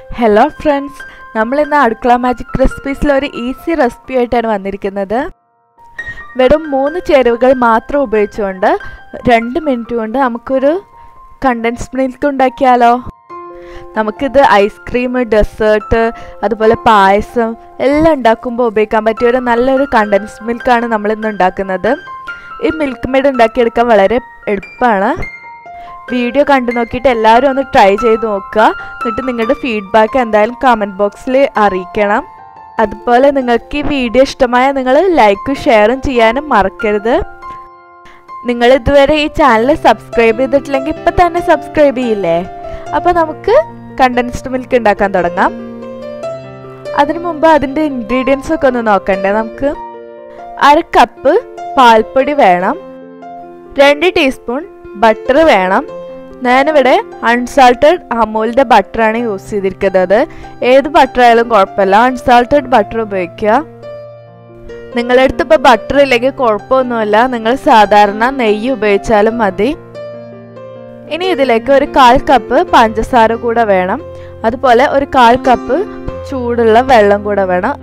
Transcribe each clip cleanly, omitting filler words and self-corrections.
Hello friends, നമ്മൾ ഇന്ന് അടുക്കള മാജിക് റെസിപ്പീസിൽ ഒരു ഈസി റെസിപ്പി ആയിട്ടാണ് വന്നിരിക്കുന്നത്. വെറും 3 ചേരുവകൾ മാത്രം ഉപയോഗിച്ചുകൊണ്ട് 2 മിനിറ്റ് കൊണ്ട് നമുക്കൊരു കണ്ടൻസ്ഡ് മിൽക്ക് ഉണ്ടാക്കിയാലോ. നമുക്കിത് ഐസ്ക്രീം, ഡെസേർട്ട്, അതുപോലെ പായസം എല്ലാം ഉണ്ടാക്കുമ്പോൾ ഉപയോഗിക്കാൻ പറ്റിയ ഒരു നല്ലൊരു കണ്ടൻസ്ഡ് മിൽക്കാണ് നമ്മൾ ഇന്ന് ഉണ്ടാക്കുന്നത്. ഈ മിൽക്ക് മെയ്ഡ് ഉണ്ടാക്കിയെടുക്കാൻ വളരെ എളുപ്പമാണ്. വീഡിയോ കണ്ടു നോക്കിയിട്ട് എല്ലാവരും ഒന്ന് ട്രൈ ചെയ്ത് നോക്കുക. എന്നിട്ട് നിങ്ങളുടെ ഫീഡ്ബാക്ക് എന്തായാലും കമൻറ്റ് ബോക്സിൽ അറിയിക്കണം. അതുപോലെ നിങ്ങൾക്ക് ഈ വീഡിയോ ഇഷ്ടമായ നിങ്ങൾ ലൈക്കും ഷെയറും ചെയ്യാനും മറക്കരുത്. നിങ്ങൾ ഇതുവരെ ഈ ചാനൽ സബ്സ്ക്രൈബ് ചെയ്തിട്ടില്ലെങ്കിൽ ഇപ്പം തന്നെ സബ്സ്ക്രൈബ് ചെയ്യില്ലേ. അപ്പോൾ നമുക്ക് കണ്ടൻസ്ഡ് മിൽക്ക് ഉണ്ടാക്കാൻ തുടങ്ങാം. അതിനു മുമ്പ് അതിൻ്റെ ഇൻഗ്രീഡിയൻസ് ഒക്കെ ഒന്ന് നോക്കണ്ടേ. നമുക്ക് 1/2 കപ്പ് പാൽപ്പൊടി വേണം, 2 ടീസ്പൂൺ ബട്ടർ വേണം. ഞാനിവിടെ അൺസാൾട്ടഡ് അമൂലിൻ്റെ ബട്ടറാണ് യൂസ് ചെയ്തിരിക്കുന്നത്. ഏത് ബട്ടർ ആയാലും കുഴപ്പമില്ല, അൺസാൾട്ടഡ് ബട്ടർ ഉപയോഗിക്കുക. നിങ്ങളുടെ അടുത്ത് ഇപ്പോൾ ബട്ടർ ഇല്ലെങ്കിൽ കുഴപ്പമൊന്നുമില്ല, നിങ്ങൾ സാധാരണ നെയ്യ് ഉപയോഗിച്ചാലും മതി. ഇനി ഇതിലേക്ക് ഒരു 1/4 കപ്പ് പഞ്ചസാര കൂടെ വേണം, അതുപോലെ ഒരു 1/4 കപ്പ് ചൂടുള്ള വെള്ളം കൂടെ വേണം.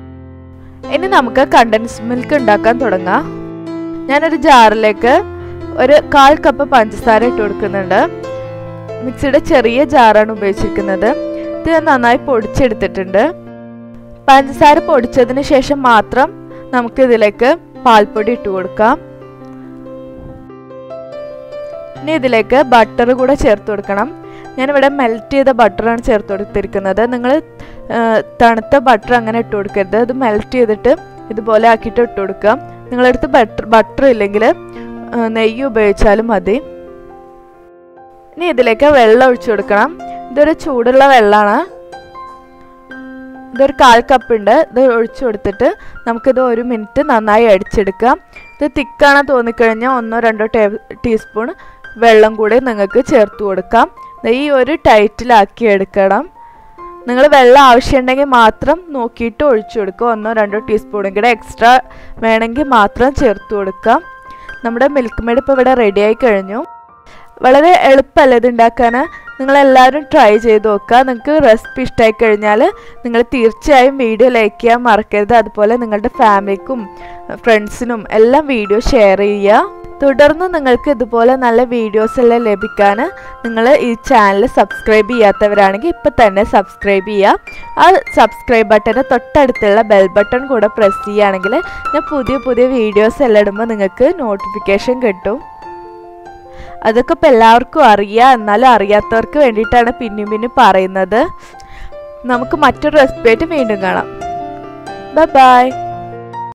ഇനി നമുക്ക് കണ്ടൻസ്ഡ് മിൽക്ക് ഉണ്ടാക്കാൻ തുടങ്ങാം. ഞാനൊരു ജാറിലേക്ക് ഒരു 1/4 കപ്പ് പഞ്ചസാര ഇട്ട് കൊടുക്കുന്നുണ്ട്. മിക്സിയുടെ ചെറിയ ജാറാണ് ഉപയോഗിച്ചിരിക്കുന്നത്. ഇത് നന്നായി പൊടിച്ചെടുത്തിട്ടുണ്ട്. പഞ്ചസാര പൊടിച്ചതിന് ശേഷം മാത്രം നമുക്ക് ഇതിലേക്ക് പാൽപ്പൊടി ഇട്ട് കൊടുക്കാം. ഇനി ഇതിലേക്ക് ബട്ടർ കൂടെ ചേർത്ത് കൊടുക്കണം. ഞാനിവിടെ മെൽറ്റ് ചെയ്ത ബട്ടറാണ് ചേർത്ത് കൊടുത്തിരിക്കുന്നത്. നിങ്ങൾ തണുത്ത ബട്ടർ അങ്ങനെ ഇട്ട് കൊടുക്കരുത്. ഇത് മെൽറ്റ് ചെയ്തിട്ട് ഇതുപോലെ ആക്കിയിട്ട് ഇട്ട് കൊടുക്കാം. നിങ്ങളടുത്ത് ബട്ടർ ഇല്ലെങ്കിൽ നെയ്യ് ഉപയോഗിച്ചാലും മതി. ഇനി ഇതിലേക്ക് വെള്ളം ഒഴിച്ചു കൊടുക്കണം. ഇതൊരു ചൂടുള്ള വെള്ളമാണ്. ഇതൊരു 1/4 കപ്പ് ഉണ്ട്. ഇത് ഒഴിച്ചു കൊടുത്തിട്ട് നമുക്കിത് 1 മിനിറ്റ് നന്നായി അടിച്ചെടുക്കാം. ഇത് തിക്കാണ് തോന്നിക്കഴിഞ്ഞാൽ 1-2 ടീസ്പൂൺ വെള്ളം കൂടി നിങ്ങൾക്ക് ചേർത്ത് കൊടുക്കാം. ഈ ഒരു ടൈറ്റിലാക്കി എടുക്കണം. നിങ്ങൾ വെള്ളം ആവശ്യമുണ്ടെങ്കിൽ മാത്രം നോക്കിയിട്ട് ഒഴിച്ചു കൊടുക്കുക. 1-2 ടീസ്പൂണും കൂടെ എക്സ്ട്രാ വേണമെങ്കിൽ മാത്രം ചേർത്ത് കൊടുക്കാം. നമ്മുടെ മിൽക്ക് മെയ്ഡ് ഇപ്പോൾ ഇവിടെ റെഡിയായി കഴിഞ്ഞു. വളരെ എളുപ്പമല്ല ഇത് ഉണ്ടാക്കാൻ. നിങ്ങളെല്ലാവരും ട്രൈ ചെയ്ത് നോക്കുക. നിങ്ങൾക്ക് റെസിപ്പി ഇഷ്ടമായി കഴിഞ്ഞാൽ നിങ്ങൾ തീർച്ചയായും വീഡിയോ ലൈക്ക് ചെയ്യാൻ മറക്കരുത്. അതുപോലെ നിങ്ങളുടെ ഫാമിലിക്കും ഫ്രണ്ട്സിനും എല്ലാം വീഡിയോ ഷെയർ ചെയ്യുക. തുടർന്ന് നിങ്ങൾക്ക് ഇതുപോലെ നല്ല വീഡിയോസ് എല്ലാം ലഭിക്കാൻ നിങ്ങൾ ഈ ചാനൽ സബ്സ്ക്രൈബ് ചെയ്യാത്തവരാണെങ്കിൽ ഇപ്പം തന്നെ സബ്സ്ക്രൈബ് ചെയ്യുക. ആ സബ്സ്ക്രൈബ് ബട്ടൻ്റെ തൊട്ടടുത്തുള്ള ബെൽ ബട്ടൺ കൂടെ പ്രസ് ചെയ്യുകയാണെങ്കിൽ ഞാൻ പുതിയ വീഡിയോസ് എല്ലാം ഇടുമ്പോൾ നിങ്ങൾക്ക് നോട്ടിഫിക്കേഷൻ കിട്ടും. അതൊക്കെ ഇപ്പോൾ എല്ലാവർക്കും അറിയാം, എന്നാലും അറിയാത്തവർക്ക് വേണ്ടിയിട്ടാണ് പിന്നെയും പറയുന്നത്. നമുക്ക് മറ്റൊരു റെസിപ്പി ആയിട്ട് വീണ്ടും കാണാം. ബൈ.